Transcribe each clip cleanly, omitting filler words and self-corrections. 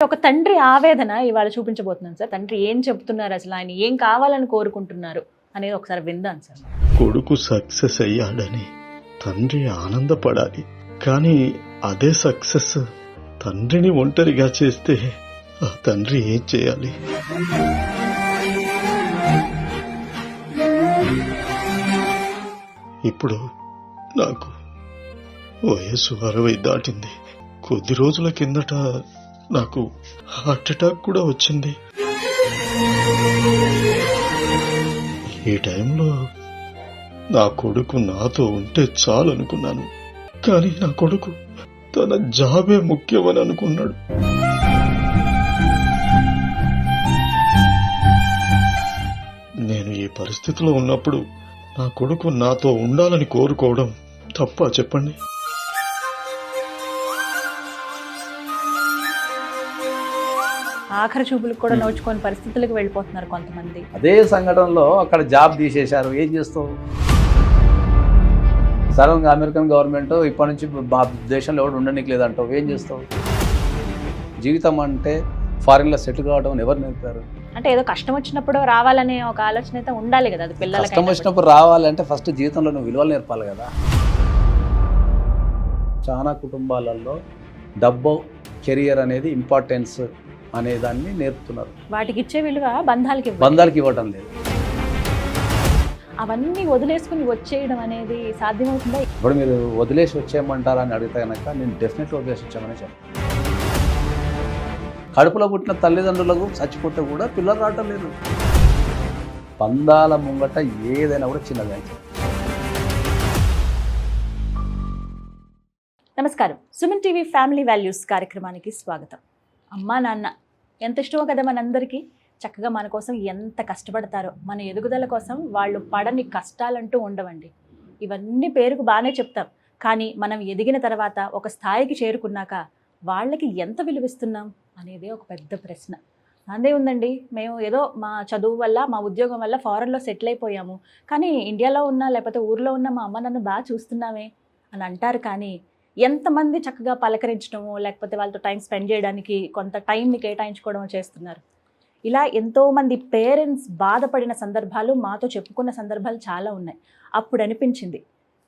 ఒక తండ్రి ఆవేదన ఇవాళ చూపించబోతున్నాను సార్. తండ్రి ఏం చెప్తున్నారు, అసలు ఆయన ఏం కావాలని కోరుకుంటున్నారు అనేది ఒకసారి విందాం సార్. కొడుకు సక్సెస్ అయ్యాడని తండ్రి ఆనందపడాలి, కానీ అదే సక్సెస్ తండ్రిని ఒంటరిగా చేస్తే ఆ తండ్రి ఏం చేయాలి? ఇప్పుడు నాకు వయసు 60 దాటింది. కొద్ది రోజుల కిందట నాకు హార్ట్ అటాక్ కూడా వచ్చింది. ఈ టైంలో నా కొడుకు నాతో ఉంటే చాలు అనుకున్నాను, కానీ నా కొడుకు తన జాబే ముఖ్యమని అనుకున్నాడు. నేను ఈ పరిస్థితిలో ఉన్నప్పుడు నా కొడుకు నాతో ఉండాలని కోరుకోవడం తప్పా చెప్పండి? ఆఖరి చూపులకు కూడా నోచుకొని పరిస్థితులకు వెళ్ళిపోతున్నారు కొంతమంది. అదే సంఘటనలో అక్కడ జాబ్ తీసేశారు, ఏం చేస్తావు? సడన్గా అమెరికన్ గవర్నమెంట్ ఇప్పటి నుంచి మా దేశంలో ఎవరు ఉండడానికి లేదంటావు, ఏం చేస్తావు? జీవితం అంటే ఫారిన్లో సెటిల్ కావడం ఎవరు నేర్పారు? అంటే ఏదో కష్టం వచ్చినప్పుడు రావాలనే ఒక ఆలోచన అయితే ఉండాలి కదా. అది పిల్లలకి కష్టం వచ్చినప్పుడు రావాలంటే ఫస్ట్ జీవితంలో నువ్వు విలువలు నేర్పాలి కదా. చాలా కుటుంబాలలో డబ్బు, కెరియర్ అనేది ఇంపార్టెన్స్ అనేదాన్ని నేర్పుతున్నారు. వాటికి ఇచ్చే విలువ బంధాలకి ఇవ్వడం లేదు. అవన్నీ వదిలేసుకుని వచ్చేయడం అనేది సాధ్యమవుతుందా? ఇప్పుడు మీరు వదిలేసి వచ్చేయమంటారా అని అడిగితే కనుక నేను డెఫినెట్గా వదిలేసి వచ్చామని చెప్తాను. కడుపులో పుట్టిన తల్లిదండ్రులకు చచ్చిపోతే కూడా పిల్లలు రావటం లేదు. పందాల ముంగట ఏదైనా కూడా చిన్నగా. నమస్కారం, సుమన్ టీవీ ఫ్యామిలీ వాల్యూస్ కార్యక్రమానికి స్వాగతం. అమ్మా నాన్న ఎంత ఇష్టమో కదా మనందరికీ. చక్కగా మన కోసం ఎంత కష్టపడతారో, మన ఎదుగుదల కోసం వాళ్ళు పడని కష్టాలంటూ ఉండవండి. ఇవన్నీ పేరుకు బాగానే చెప్తాం, కానీ మనం ఎదిగిన తర్వాత ఒక స్థాయికి చేరుకున్నాక వాళ్ళకి ఎంత విలువిస్తున్నాం అనేది ఒక పెద్ద ప్రశ్న. అందే ఉందండి, మేము ఏదో మా చదువు వల్ల, మా ఉద్యోగం వల్ల ఫారెన్లో సెటిల్ అయిపోయాము, కానీ ఇండియాలో ఉన్న లేకపోతే ఊర్లో ఉన్న మా అమ్మ నన్ను బాగా చూస్తున్నామే అని అంటారు. కానీ ఎంతమంది చక్కగా పలకరించడమో లేకపోతే వాళ్ళతో టైం స్పెండ్ చేయడానికి కొంత టైంని కేటాయించుకోవడమో చేస్తున్నారు. ఇలా ఎంతోమంది పేరెంట్స్ బాధపడిన సందర్భాలు మాతో చెప్పుకున్న సందర్భాలు చాలా ఉన్నాయి. అప్పుడు అనిపించింది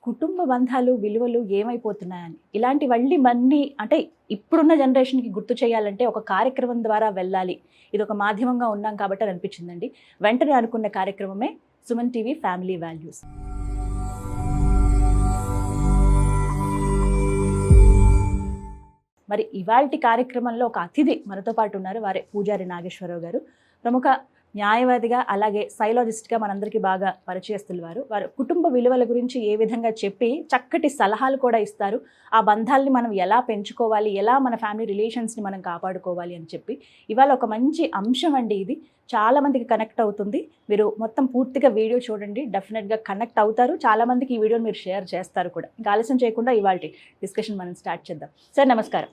కుటుంబ బంధాలు, విలువలు ఏమైపోతున్నాయని. ఇలాంటివన్నీ అంటే ఇప్పుడున్న జనరేషన్కి గుర్తు చేయాలంటే ఒక కార్యక్రమం ద్వారా వెళ్ళాలి, ఇది ఒక మాధ్యమంగా ఉన్నాం కాబట్టి అని అనిపించిందండి. వెంటనే అనుకున్న కార్యక్రమమే సుమన్ టీవీ ఫ్యామిలీ వాల్యూస్. మరి ఇవాల్టి కార్యక్రమంలో ఒక అతిథి మనతో పాటు ఉన్నారు. వారే పూజారి నాగేశ్వరరావు గారు. ప్రముఖ న్యాయవాదిగా అలాగే సైలాజిస్ట్గా మనందరికీ బాగా పరిచయస్తులు వారు కుటుంబ విలువల గురించి ఏ విధంగా చెప్పి చక్కటి సలహాలు కూడా ఇస్తారు. ఆ బంధాలని మనం ఎలా పెంచుకోవాలి, ఎలా మన ఫ్యామిలీ రిలేషన్స్ని మనం కాపాడుకోవాలి అని చెప్పి ఇవాళ ఒక మంచి అంశం అండి. ఇది చాలామందికి కనెక్ట్ అవుతుంది. మీరు మొత్తం పూర్తిగా వీడియో చూడండి, డెఫినెట్గా కనెక్ట్ అవుతారు. చాలామందికి ఈ వీడియోని మీరు షేర్ చేస్తారు కూడా. ఇంకా ఆలస్యం చేయకుండా ఇవాళ డిస్కషన్ మనం స్టార్ట్ చేద్దాం. సార్ నమస్కారం.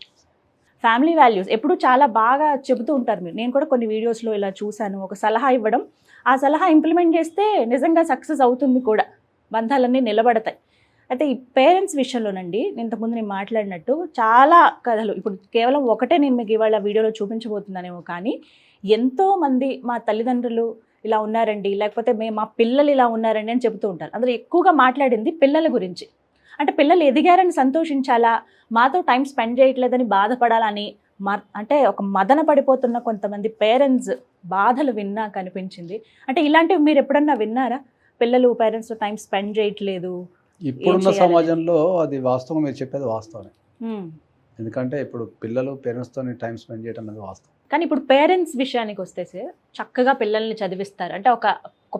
ఫ్యామిలీ వాల్యూస్ ఎప్పుడు చాలా బాగా చెబుతూ ఉంటారు మీరు. నేను కూడా కొన్ని వీడియోస్లో ఇలా చూశాను. ఒక సలహా ఇవ్వడం, ఆ సలహా ఇంప్లిమెంట్ చేస్తే నిజంగా సక్సెస్ అవుతుంది కూడా, బంధాలన్నీ నిలబడతాయి. అయితే ఈ పేరెంట్స్ విషయంలోనండి, ఇంతకుముందు నేను మాట్లాడినట్టు చాలా కథలు, ఇప్పుడు కేవలం ఒకటే నేను మీకు ఇవాళ వీడియోలో చూపించబోతున్నానేమో, కానీ ఎంతోమంది మా తల్లిదండ్రులు ఇలా ఉన్నారండి, లేకపోతే మా పిల్లలు ఇలా ఉన్నారండి అని చెబుతూ ఉంటారు. అందులో ఎక్కువగా మాట్లాడింది పిల్లల గురించి. అంటే పిల్లలు ఎదిగారని సంతోషించాలా, మాతో టైం స్పెండ్ చేయట్లేదని బాధపడాలని, అంటే ఒక మదన పడిపోతున్న కొంతమంది పేరెంట్స్ బాధలు విన్నా కనిపించింది. అంటే ఇలాంటివి మీరు ఎప్పుడన్నా విన్నారా? పిల్లలు పేరెంట్స్తో టైం స్పెండ్ చేయట్లేదు. ఇప్పుడున్న సమాజంలో అది వాస్తవం, మీరు చెప్పేది వాస్తవమే. ఎందుకంటే ఇప్పుడు పిల్లలు పేరెంట్స్తో టైం స్పెండ్ చేయడం అనేది వాస్తవం. కానీ ఇప్పుడు పేరెంట్స్ విషయానికి వస్తే సార్, చక్కగా పిల్లల్ని చదివిస్తారు. అంటే ఒక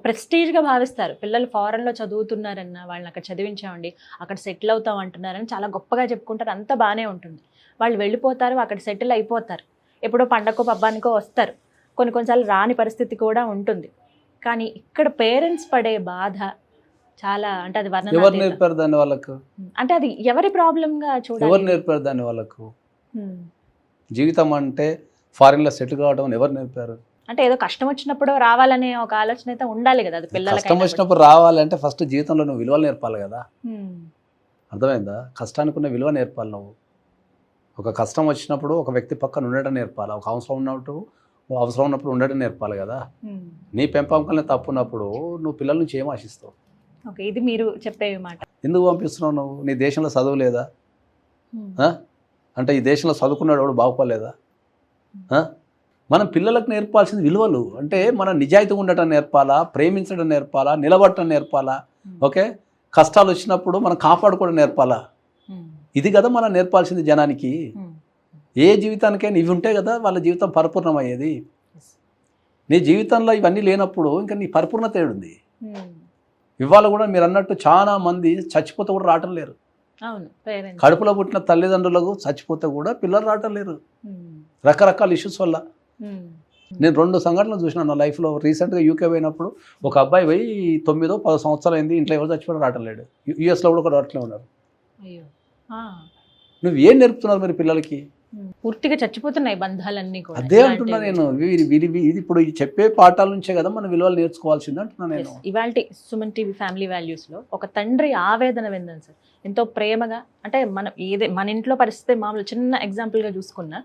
ప్రెస్టీజ్గా భావిస్తారు. పిల్లలు ఫారెన్లో చదువుతున్నారన్న, వాళ్ళని అక్కడ చదివించామండి, అక్కడ సెటిల్ అవుతాం అంటున్నారని చాలా గొప్పగా చెప్పుకుంటారు. అంతా బాగానే ఉంటుంది. వాళ్ళు వెళ్ళిపోతారు, అక్కడ సెటిల్ అయిపోతారు, ఎప్పుడో పండగకో పబ్బానికో వస్తారు. కొన్నిసార్లు రాని పరిస్థితి కూడా ఉంటుంది. కానీ ఇక్కడ పేరెంట్స్ పడే బాధ చాలా, అంటే అది వర్ణన. ఎవరు నేర్పారు దాన్ని వాళ్ళకు? అంటే అది ఎవరి ప్రాబ్లంగా చూడాలి? ఎవరు నేర్పారు దాన్ని వాళ్ళకు? జీవితం అంటే ఫారిన్లో సెటిల్ కావడం ఎవరు నేర్పారు? అంటే ఏదో కష్టం వచ్చినప్పుడు రావాలనే ఒక ఆలోచన అయితే ఉండాలి కదా. అది పిల్లలకి కష్టం వచ్చినప్పుడు రావాలంటే ఫస్ట్ జీవితంలో నువ్వు విలువలు నేర్పాలి కదా. అర్థమైందా? కష్టానికి ఉన్న విలువ నేర్పాలి నువ్వు. ఒక కష్టం వచ్చినప్పుడు ఒక వ్యక్తి పక్కన ఉండడం నేర్పాలి, ఒక అవసరం ఉన్నప్పుడు ఉండడం నేర్పాలి కదా. నీ పెంపకంలో తప్పు ఉన్నప్పుడు నువ్వు పిల్లల నుంచి ఏం ఆశిస్తావు? ఓకే, ఇది మీరు చెప్పే మాట. ఎందుకు పంపిస్తున్నావు నువ్వు? నీ దేశంలో చదువు లేదా? అంటే ఈ దేశంలో చదువుకున్నాడు వాడు బాగుపడలేదా? మనం పిల్లలకు నేర్పాల్సింది విలువలు. అంటే మనం నిజాయితీగా ఉండటం నేర్పాలా, ప్రేమించడం నేర్పాలా, నిలబడటం నేర్పాలా, ఓకే, కష్టాలు వచ్చినప్పుడు మనం కాపాడుకోవడం నేర్పాలా. ఇది కదా మనం నేర్పాల్సింది జనానికి. ఏ జీవితానికైనా ఇవి ఉంటే కదా వాళ్ళ జీవితం పరిపూర్ణమయ్యేది. నీ జీవితంలో ఇవన్నీ లేనప్పుడు ఇంకా నీ పరిపూర్ణత ఏడుంది? ఇవాళ కూడా మీరు అన్నట్టు చాలా మంది చచ్చిపోతే కూడా రావటం లేరు. కడుపులో పుట్టిన తల్లిదండ్రులకు చచ్చిపోతే కూడా పిల్లలు రావటం లేరు, రకరకాల ఇష్యూస్ వల్ల. నేను 2 సంఘటనలు చూసినాను నా లైఫ్లో. రీసెంట్గా యూకే పోయినప్పుడు ఒక అబ్బాయి పోయి 9-10 సంవత్సరాలు అయింది, ఇంట్లో ఎవరు చచ్చిపోయి రావటం లేడు. యూఎస్లో కూడా ఒకటి అట్లే ఉన్నారు. నువ్వు ఏం నేర్పుతున్నారు మరి పిల్లలకి? పూర్తిగా చచ్చిపోతున్నాయి బంధాలన్నీ కూడా. అదే అంటున్నా నేను. ఇది ఇప్పుడు చెప్పే పాఠాల నుంచే కదా మన విలువలు నేర్చుకోవాల్సింది అంటున్నా నేను. ఇవాల్టి సుమన్ టీవీ ఫ్యామిలీ వాల్యూస్లో ఒక తండ్రి ఆవేదన విందాం సార్. ఎంతో ప్రేమగా, అంటే మనం మన ఇంట్లో పరిస్థితి మామూలు చిన్న ఎగ్జాంపుల్గా చూసుకున్నా,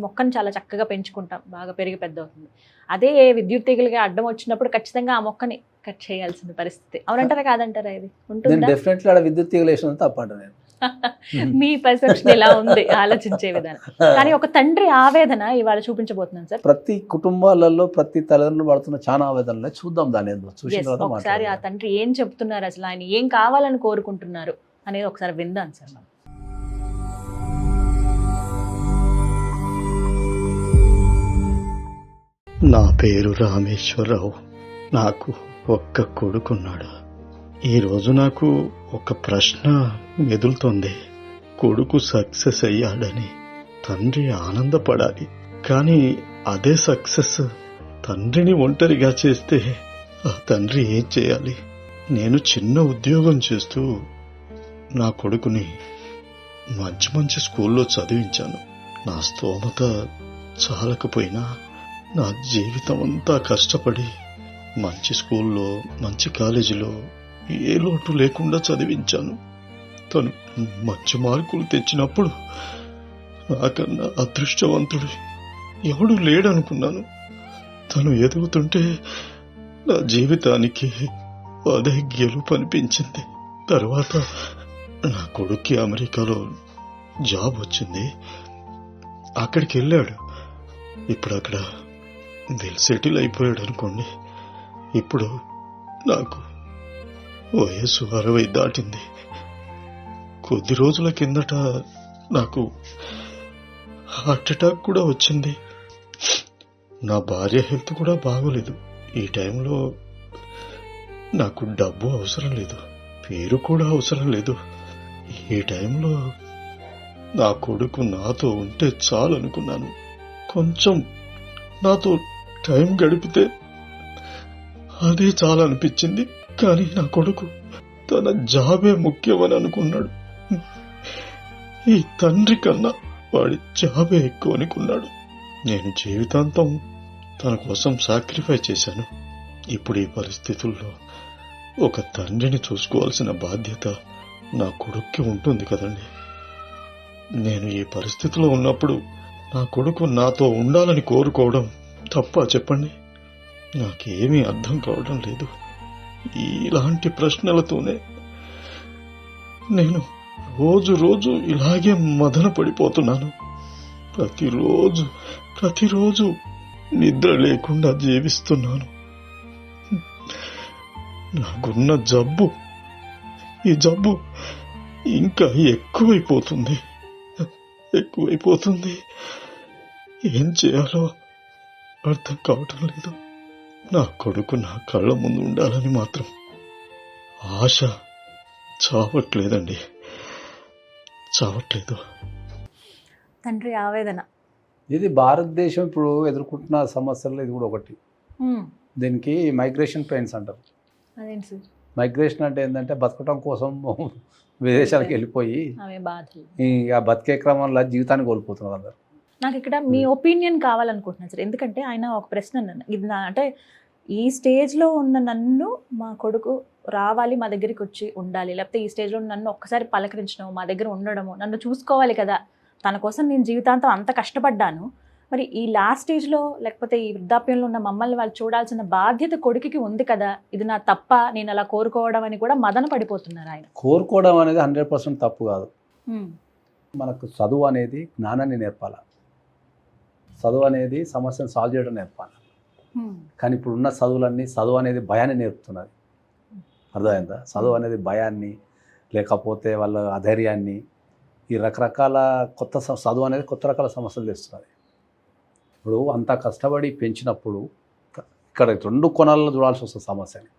మొక్కను చాలా చక్కగా పెంచుకుంటాం, బాగా పెరిగి పెద్ద అవుతుంది. అదే విద్యుత్ తీగలుగా అడ్డం వచ్చినప్పుడు ఖచ్చితంగా ఆ మొక్కని కట్ చేయాల్సిన పరిస్థితి. అవునంటారా కాదంటారా? ఇది ఉంటుంది డెఫినెట్లీ. ఆడ విద్యుత్ తీగలు వేసిన తప్పంట నేను. మీ పర్సెప్షన్ ఎలా ఉంది ఆలోచించే విధానం. కానీ ఒక తండ్రి ఆవేదన ఇవాళ చూపించబోతున్నాను సార్. ప్రతి కుటుంబాలలో ప్రతి తల్లిదండ్రులు పడుతున్న చాలా ఆవేదనలు చూద్దాం. దాని ఒకసారి ఆ తండ్రి ఏం చెప్తున్నారు, అసలు ఆయన ఏం కావాలని కోరుకుంటున్నారు అనేది ఒకసారి విందాం సార్. మనం నా పేరు రామేశ్వరరావు. నాకు ఒక్క కొడుకున్నాడు. ఈరోజు నాకు ఒక ప్రశ్న మెదులుతోంది. కొడుకు సక్సెస్ అయ్యాడని తండ్రి ఆనందపడాలి, కానీ అదే సక్సెస్ తండ్రిని ఒంటరిగా చేస్తే ఆ తండ్రి ఏం చేయాలి? నేను చిన్న ఉద్యోగం చేస్తూ నా కొడుకుని మంచి మంచి స్కూల్లో చదివించాను. నా స్తోమత చాలకపోయినా నా జీవితం అంతా కష్టపడి మంచి స్కూల్లో, మంచి కాలేజీలో ఏ లోటు లేకుండా చదివించాను. తను మంచి మార్కులు తెచ్చినప్పుడు నాకన్నా అదృష్టవంతుడు ఎవడు లేడనుకున్నాను. తను ఎదుగుతుంటే నా జీవితానికి అదే గెలుపు అనిపించింది. తర్వాత నా కొడుక్కి అమెరికాలో జాబ్ వచ్చింది, అక్కడికి వెళ్ళాడు. ఇప్పుడు అక్కడ వెల్ సెటిల్ అయిపోయాడు అనుకోండి. ఇప్పుడు నాకు వయసు 60 దాటింది. కొద్ది రోజుల కిందట నాకు హార్ట్ అటాక్ కూడా వచ్చింది. నా భార్య హెల్త్ కూడా బాగోలేదు. ఈ టైంలో నాకు డబ్బు అవసరం లేదు, పేరు కూడా అవసరం లేదు. ఈ టైంలో నా కొడుకు నాతో ఉంటే చాలు అనుకున్నాను. కొంచెం నాతో టైం గడిపితే అదే చాలా అనిపించింది. కానీ నా కొడుకు తన జాబే ముఖ్యమని అనుకున్నాడు. ఈ తండ్రి కన్నా వాడి జాబే ఎక్కువ అనుకున్నాడు. నేను జీవితాంతం తన కోసం సాక్రిఫై చేశాను. ఇప్పుడు ఈ పరిస్థితుల్లో ఒక తండ్రిని చూసుకోవాల్సిన బాధ్యత నా కొడుక్కి ఉంటుంది కదండి. నేను ఈ పరిస్థితిలో ఉన్నప్పుడు నా కొడుకు నాతో ఉండాలని కోరుకోవడం తప్ప చెప్పండి? నాకేమీ అర్థం కావడం లేదు. ఇలాంటి ప్రశ్నలతోనే నేను రోజు ఇలాగే మదన పడిపోతున్నాను. ప్రతిరోజు నిద్ర లేకుండా జీవిస్తున్నాను. నాకున్న ఈ జబ్బు ఇంకా ఎక్కువైపోతుంది. ఏం చేయాలో అర్థం కావటం లేదు. నా కొడుకు నా కళ్ళ ముందు ఉండాలని మాత్రం ఆశ చావట్లేదండి, చావట్లేదు. తండ్రి ఆవేదన. ఇది భారతదేశం ఇప్పుడు ఎదుర్కొంటున్న సమస్యల్లో ఇది కూడా ఒకటి. దీనికి మైగ్రేషన్ పెయిన్స్ అంటారు. అదేంటి సార్? మైగ్రేషన్ అంటే ఏంటంటే బతకటం కోసం విదేశాలకు వెళ్ళిపోయి ఆ బతికే క్రమంలో జీవితాన్ని కోల్పోతున్నారు అందరు. నాకు ఇక్కడ మీ ఒపీనియన్ కావాలనుకుంటున్నాను సార్. ఎందుకంటే ఆయన ఒక ప్రశ్న అన్నాను, ఇది అంటే ఈ స్టేజ్లో ఉన్న నన్ను మా కొడుకు రావాలి, మా దగ్గరికి వచ్చి ఉండాలి, లేకపోతే ఈ స్టేజ్లో నన్ను ఒక్కసారి పలకరించడం, మా దగ్గర ఉండడము, నన్ను చూసుకోవాలి కదా, తన కోసం నేను జీవితాంతం అంత కష్టపడ్డాను, మరి ఈ లాస్ట్ స్టేజ్లో లేకపోతే ఈ వృద్ధాప్యంలో ఉన్న మమ్మల్ని వాళ్ళు చూడాల్సిన బాధ్యత కొడుకుకి ఉంది కదా, ఇది నా తప్ప, నేను అలా కోరుకోవడం అని కూడా మదన పడిపోతున్నారు ఆయన. కోరుకోవడం అనేది 100% తప్పు కాదు. మనకు చదువు అనేది జ్ఞానాన్ని నేర్పాలి, చదువు అనేది సమస్యను సాల్వ్ చేయడం నేర్పాలి. కానీ ఇప్పుడున్న చదువు అనేది భయాన్ని నేర్పుతున్నది. అర్థమైందా? చదువు అనేది భయాన్ని, లేకపోతే వాళ్ళ అధైర్యాన్ని, ఈ రకరకాల చదువు అనేది కొత్త రకాల సమస్యలు తెస్తున్నది. ఇప్పుడు అంతా కష్టపడి పెంచినప్పుడు ఇక్కడ 2 కోణాల్లో చూడాల్సి వస్తుంది సమస్యని.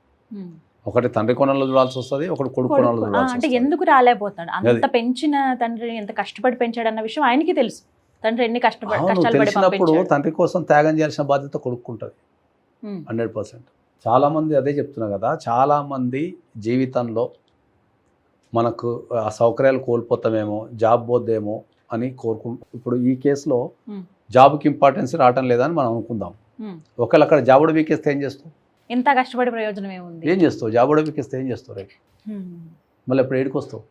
ఒకటి తండ్రి కోణంలో చూడాల్సి వస్తుంది, ఒకటి కొడుకు కోణంలో చూడాల్సి అంటే వస్తుంది. ఎందుకు రాలేకపోతాడు? అంత పెంచిన తండ్రిని ఎంత కష్టపడి పెంచాడు అన్న విషయం ఆయనకి తెలుసు. తండ్రి ఎన్ని కష్టాలు పడి తెలిసినప్పుడు పంపించాడు. తండ్రి కోసం త్యాగం చేయాల్సిన బాధ్యత కొడుకుంటుంది 100%. చాలామంది అదే చెప్తున్నా కదా, చాలామంది జీవితంలో మనకు ఆ సౌకర్యాలు కోల్పోతామేమో, జాబ్ పోద్దేమో అని ఇప్పుడు ఈ కేసులో జాబ్కి ఇంపార్టెన్స్ రావటం లేదని మనం అనుకుందాం. ఒకవేళ అక్కడ జాబ్ వీకేస్తే ఏం చేస్తావు? ఎంత కష్టపడి ప్రయోజనం ఏముంది? ఏం చేస్తావు? జాబ్ వీకేస్తే ఏం చేస్తావు? రేపు మళ్ళీ ఎప్పుడు ఏడికి వస్తావు?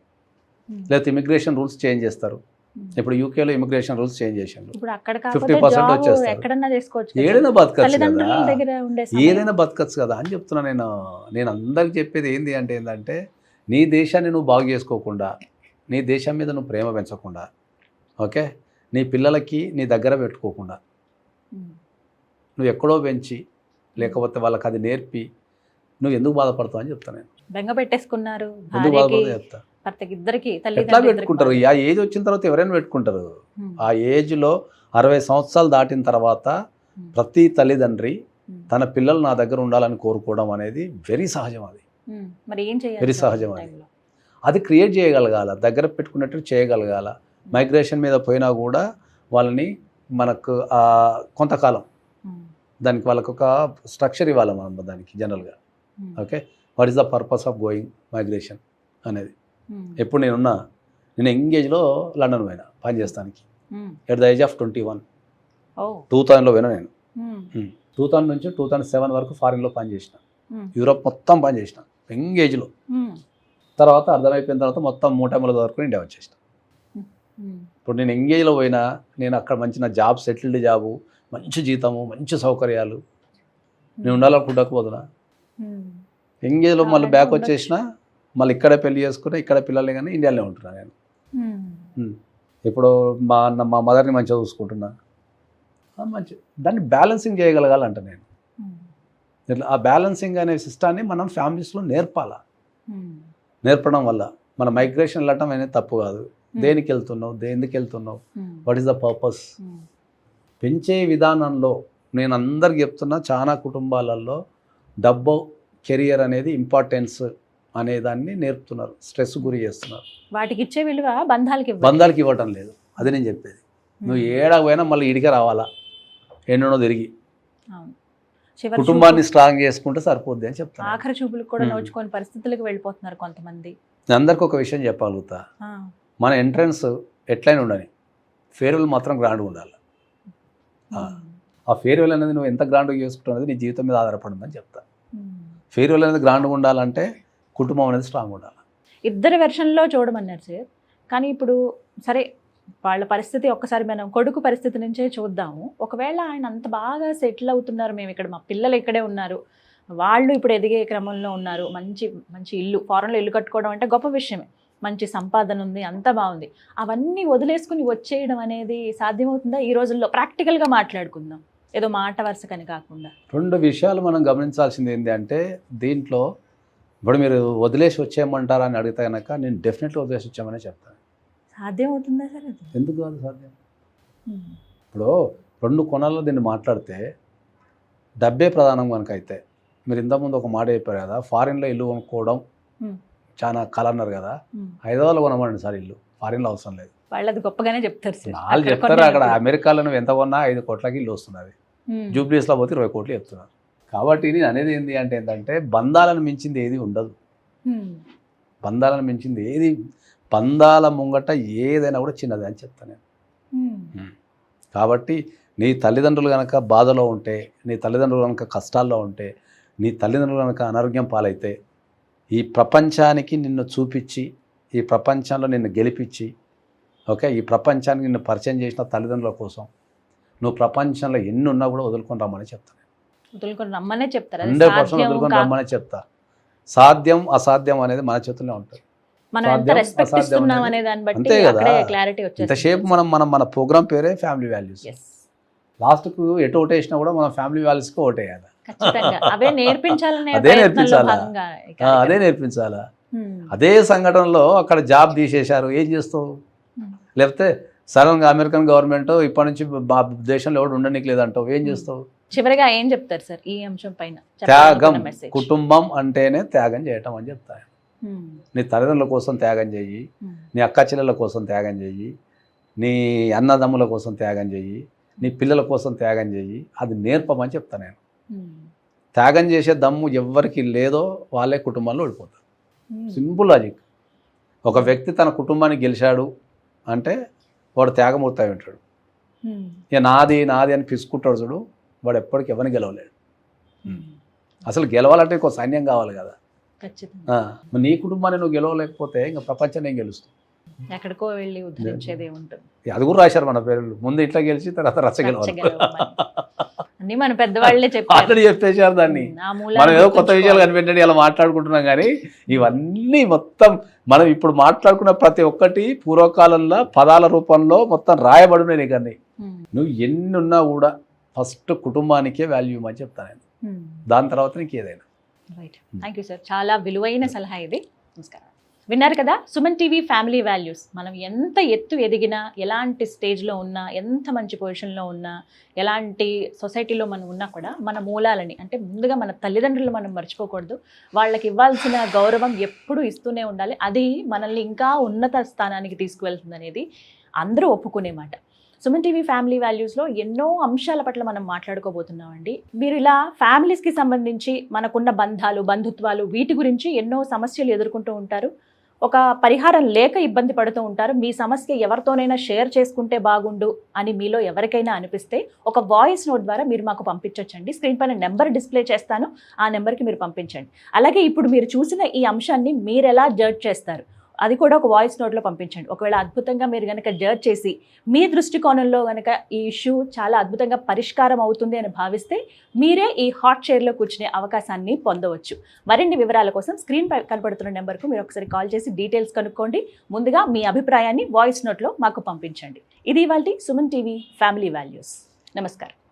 లేకపోతే ఇమిగ్రేషన్ రూల్స్ చేంజ్ చేస్తారు. ఇప్పుడు యూకేలో ఇమిగ్రేషన్ రూల్స్ చేంజ్ చేశారు. ఇప్పుడు అక్కడ 50% వచ్చేస్తారు. ఎక్కడన్నా చేసుకోవచ్చు, ఏదైనా బతకచ్చు కదా, దగ్గర ఉండే ఏదైనా బతకచ్చు కదా అని చెప్తున్నా నేను అందరికి చెప్పేది ఏంటంటే నీ దేశాన్ని నువ్వు బాగు చేసుకోకుండా, నీ దేశం మీద నువ్వు ప్రేమ పెంచకుండా, ఓకే, నీ పిల్లలకి నీ దగ్గర పెట్టుకోకుండా నువ్వు ఎక్కడో పెంచి లేకపోతే వాళ్ళకి అది నేర్పి నువ్వు ఎందుకు బాధపడతావు అని చెప్తాను నేను. బెంగ పెట్టేసుకున్నారు, ఎందుకు బాధపడతావు చెప్తా. ఇద్దరికి ఎట్లా పెట్టుకుంటారు? ఆ ఏజ్ వచ్చిన తర్వాత ఎవరైనా పెట్టుకుంటారు. ఆ ఏజ్లో 60 సంవత్సరాలు దాటిన తర్వాత ప్రతి తల్లిదండ్రి తన పిల్లలు నా దగ్గర ఉండాలని కోరుకోవడం అనేది వెరీ సహజం. అది మరి ఏం చేయాలి? వెరీ సహజం. అది క్రియేట్ చేయగలగాల, దగ్గర పెట్టుకున్నట్టు చేయగలగాల. మైగ్రేషన్ మీద పోయినా కూడా వాళ్ళని మనకు కొంతకాలం దానికి వాళ్ళకు ఒక స్ట్రక్చర్ ఇవ్వాలి మనం దానికి జనరల్గా. Okay, what is the purpose of going migration అనేది. ఎప్పుడు నేను ఎంగేజ్లో లండన్ పోయినా పనిచేస్తానికి ఎట్ ద ఏజ్ ఆఫ్ 21. 2000లో పోయినా నేను. 2000 నుంచి 2007 వరకు ఫారిన్లో పనిచేసిన, యూరోప్ మొత్తం పనిచేసిన ఎంగేజ్లో. తర్వాత అర్థమైపోయిన తర్వాత మొత్తం మూటముల వరకు ఇండియా వచ్చేసిన. ఇప్పుడు నేను ఎంగేజ్లో పోయినా, నేను అక్కడ మంచి నా జాబ్, సెటిల్డ్ జాబు, మంచి జీతము, మంచి సౌకర్యాలు, నేను ఉండాలనుకుంటకపోతున్నా. ఎంగేజ్లో మళ్ళీ బ్యాక్ వచ్చేసిన, మళ్ళీ ఇక్కడే పెళ్లి చేసుకున్నా, ఇక్కడ పిల్లలే కానీ ఇండియాలోనే ఉంటున్నా నేను. ఇప్పుడు మా మదర్ని మంచిగా చూసుకుంటున్నా. మంచి దాన్ని బ్యాలెన్సింగ్ చేయగలగాలంట నేను. ఆ బ్యాలెన్సింగ్ అనే సిస్టాన్ని మనం ఫ్యామిలీస్లో నేర్పాలా. నేర్పడం వల్ల మన మైగ్రేషన్ వెళ్ళటం అనేది తప్పు కాదు. దేనికి వెళ్తున్నావు, ఎందుకు వెళ్తున్నావు, వాట్ ఈస్ ద పర్పస్. పెంచే విధానంలో నేను అందరికి చెప్తున్నా, చాలా కుటుంబాలలో డబ్బు, కెరియర్ అనేది ఇంపార్టెన్స్ అనేదాన్ని నేర్పుతున్నారు, స్ట్రెస్ గురి చేస్తున్నారు. వాటికి ఇచ్చే విలువ బంధాలకి ఇవ్వటం లేదు. అది నేను చెప్పేది. నువ్వు ఏడా పోయినా మళ్ళీ ఇడికే రావాలా, ఎన్నో తిరిగి కుటుంబాన్ని స్ట్రాంగ్ చేసుకుంటే సరిపోద్ది అని చెప్తాను. ఆఖరి చూపులకు కూడా నోచుకొని పరిస్థితులకు వెళ్ళిపోతున్నారు కొంతమంది. నేను అందరికి ఒక విషయం చెప్పగలుగుతా, మన ఎంట్రన్స్ ఎట్లయినా ఉండని, ఫేర్వెల్ మాత్రం గ్రాండ్గా ఉండాలి. ఆ ఫేర్వెల్ అనేది నువ్వు ఎంత గ్రాండ్గా చేసుకుంటావు అనేది నీ జీవితం మీద ఆధారపడిందని చెప్తా. ఫేర్వెల్ అనేది గ్రాండ్గా ఉండాలంటే కుటుంబం అనేది స్ట్రాంగ్ ఉండాలి. ఇద్దరి వెర్షన్లో చూడమన్నారు సార్. కానీ ఇప్పుడు సరే, వాళ్ళ పరిస్థితి ఒక్కసారి మనం కొడుకు పరిస్థితి నుంచే చూద్దాము. ఒకవేళ ఆయన అంత బాగా సెటిల్ అవుతున్నారు, మేము ఇక్కడ, మా పిల్లలు ఇక్కడే ఉన్నారు, వాళ్ళు ఇప్పుడు ఎదిగే క్రమంలో ఉన్నారు, మంచి మంచి ఇల్లు, ఫారెన్లో ఇల్లు కట్టుకోవడం అంటే గొప్ప విషయమే, మంచి సంపాదన ఉంది, అంతా బాగుంది, అవన్నీ వదిలేసుకుని వచ్చేయడం అనేది సాధ్యమవుతుందా ఈ రోజుల్లో? ప్రాక్టికల్గా మాట్లాడుకుందాం, ఏదో మాట వరుసకని కాకుండా. 2 విషయాలు మనం గమనించాల్సింది ఏంటి అంటే, దీంట్లో ఇప్పుడు మీరు వదిలేసి వచ్చేయమంటారా అని అడిగితే కనుక నేను డెఫినెట్లీ వదిలేసి వచ్చామనే చెప్తాను. సాధ్యం అవుతుందా సార్? ఎందుకు కాదు సాధ్యం. ఇప్పుడు 2 కోణాల్లో దీన్ని మాట్లాడితే డబ్బే ప్రధానం కనుక అయితే, మీరు ఇంతకుముందు ఒక మాట చెప్పారు కదా, ఫారిన్లో ఇల్లు కొనుక్కోవడం చాలా కలన్నారు కదా, హైదరాబాద్లో కొనమండి సార్ ఇల్లు, ఫారిన్లో అవసరం లేదు. వాళ్ళది గొప్పగానే చెప్తారు సార్. వాళ్ళు చెప్తారు, అక్కడ అమెరికాలో నువ్వు ఎంత కొన్నా 5 కోట్లకి ఇల్లు వస్తున్నది, జూబ్లీస్లో పోతే 20 కోట్లు చెప్తున్నారు. కాబట్టి నేను అనేది ఏంటంటే బంధాలను మించింది ఏది ఉండదు. బంధాలను మించింది ఏది, బంధాల ముంగట ఏదైనా కూడా చిన్నది అని చెప్తాను నేను. కాబట్టి నీ తల్లిదండ్రులు కనుక బాధలో ఉంటే, నీ తల్లిదండ్రులు కనుక కష్టాల్లో ఉంటే, నీ తల్లిదండ్రులు కనుక అనారోగ్యం పాలైతే, ఈ ప్రపంచానికి నిన్ను చూపించి, ఈ ప్రపంచంలో నిన్ను గెలిపించి, ఓకే, ఈ ప్రపంచానికి నిన్ను పరిచయం చేసిన తల్లిదండ్రుల కోసం నువ్వు ప్రపంచంలో ఎన్ని ఉన్నా కూడా వదులుకొని రమ్మని చెప్తాను. వదులుకొని రమ్మనే చెప్తారు. అది 100% సాధ్యం వదులుకొని కా- రమ్మని చెప్తా. సాధ్యం అసాధ్యం అనేది మన చేతుల్లో ఉంటుంది. మనం ఎంత సాధ్యం, రెస్పెక్ట్ అసాధ్యం ఇస్తున్నాం అనేది అనే దాన్ని బట్టి అంతే కదా. అక్కడే క్లారిటీ వచ్చేస్తుంది. ఇంతసేపు మన ప్రోగ్రామ్ పేరే ఫ్యామిలీ వాల్యూస్. Yes. లాస్ట్కు ఎటు ఓటేసినా కూడా మనం ఫ్యామిలీ వాల్యూస్కి ఓటేయాలి. ఖచ్చితంగా అవే నేర్పించాలనే అదే ప్రయత్నంలో నేర్పించాలా? భాగంగా ఈ అదే కార్యక్రమం. నేర్పించాలా. అదే సంఘటనలో అక్కడ జాబ్ తీసేశారు, ఏం చేస్తావు? లేకపోతే సడన్గా అమెరికన్ గవర్నమెంట్ ఇప్పటి నుంచి దేశంలో ఎవడు ఉండడానికి లేదంటావు, ఏం చేస్తావు? చివరిగా ఏం చెప్తారు సార్ ఈ అంశం పైన? త్యాగం, మెసేజ్. కుటుంబం అంటేనే త్యాగం చేయటం అని చెప్తాను. నీ తల్లిదండ్రుల కోసం త్యాగం చెయ్యి, నీ అక్క చెల్లెల కోసం త్యాగం చెయ్యి, నీ అన్నదమ్ముల కోసం త్యాగం చెయ్యి, నీ పిల్లల కోసం త్యాగం చెయ్యి, అది నేర్పమని చెప్తాను నేను. త్యాగం చేసే దమ్ము ఎవరికి లేదో వాళ్ళే కుటుంబాల్లో ఓడిపోతారు. Simple logic. ఒక వ్యక్తి తన కుటుంబాన్ని గెలిచాడు అంటే వాడు త్యాగమూర్తి అయి ఉంటాడు. ఇక నాది నాది అని పిసుకుంటాడు చూడు, వాడు ఎప్పటికి ఎవరిని గెలవలేడు. అసలు గెలవాలంటే ఇంకో సైన్యం కావాలి కదా. ఖచ్చితంగా మరి నీ కుటుంబాన్ని నువ్వు గెలవలేకపోతే ఇంకా ప్రపంచాన్ని ఏం గెలుస్తుంది? ఎక్కడికో వెళ్ళి ఉద్ధరించేదే ఉంటుంది. అది కూడా రాశారు మన పేర్లు, ముందు ఇట్లా గెలిచి తర్వాత రచ్చ గెలవాలి. అన్ని మన పెద్దవాళ్ళే చెప్పారు. ఆల్రెడీ చెప్పేశారు దాన్ని. ఆ మూలాన్ని మనం ఏదో కొత్త విషయాలు గుర్తుంచుకోవాలి. కనిపెట్టండి ఇలా మాట్లాడుకుంటున్నాం కానీ ఇవన్నీ మొత్తం మనం ఇప్పుడు మాట్లాడుకున్న ప్రతి ఒక్కటి పూర్వకాలంలో పదాల రూపంలో మొత్తం రాయబడినాయి నీకు అన్ని. నువ్వు ఎన్ని ఉన్నా కూడా ఫస్ట్ కుటుంబానికే వాల్యూ అని చెప్తాను నేను. దాని తర్వాత నీకు ఏదైనా. Right, thank you sir. చాలా విలువైన సలహా ఇది. నమస్కారం. విన్నారు కదా, సుమన్ టీవీ ఫ్యామిలీ వాల్యూస్. మనం ఎంత ఎత్తు ఎదిగినా, ఎలాంటి స్టేజ్లో ఉన్నా, ఎంత మంచి పొజిషన్లో ఉన్నా, ఎలాంటి సొసైటీలో మనం ఉన్నా కూడా మన మూలాలని, అంటే ముందుగా మన తల్లిదండ్రులు మనం మర్చిపోకూడదు. వాళ్ళకి ఇవ్వాల్సిన గౌరవం ఎప్పుడూ ఇస్తూనే ఉండాలి. అది మనల్ని ఇంకా ఉన్నత స్థానానికి తీసుకువెళ్తుంది అనేది అందరూ ఒప్పుకునే మాట. సుమన్ టీవీ ఫ్యామిలీ వాల్యూస్లో ఎన్నో అంశాల పట్ల మనం మాట్లాడుకోబోతున్నామండి. మీరు ఇలా ఫ్యామిలీస్కి సంబంధించి మనకున్న బంధాలు, బంధుత్వాలు, వీటి గురించి ఎన్నో సమస్యలు ఎదుర్కొంటూ ఉంటారు. ఒక పరిహారం లేక ఇబ్బంది పడుతూ ఉంటారు. మీ సమస్య ఎవరితోనైనా షేర్ చేసుకుంటే బాగుండు అని మీలో ఎవరికైనా అనిపిస్తే ఒక వాయిస్ నోట్ ద్వారా మీరు మాకు పంపించవచ్చండి. స్క్రీన్ పైన నెంబర్ డిస్ప్లే చేస్తాను, ఆ నెంబర్కి మీరు పంపించండి. అలాగే ఇప్పుడు మీరు చూసిన ఈ అంశాన్ని మీరు ఎలా జడ్జ్ చేస్తారు అది కూడా ఒక వాయిస్ నోట్లో పంపించండి. ఒకవేళ అద్భుతంగా మీరు కనుక జడ్జ్ చేసి మీ దృష్టికోణంలో కనుక ఈ ఇష్యూ చాలా అద్భుతంగా పరిష్కారం అవుతుంది అని భావిస్తే మీరే ఈ హాట్ చైర్లో కూర్చునే అవకాశాన్ని పొందవచ్చు. మరిన్ని వివరాల కోసం స్క్రీన్ పై కనపడుతున్న నెంబర్కు మీరు ఒకసారి కాల్ చేసి డీటెయిల్స్ కనుక్కోండి. ముందుగా మీ అభిప్రాయాన్ని వాయిస్ నోట్లో మాకు పంపించండి. ఇది ఇవాల్టి సుమన్ టీవీ ఫ్యామిలీ వాల్యూస్. నమస్కారం.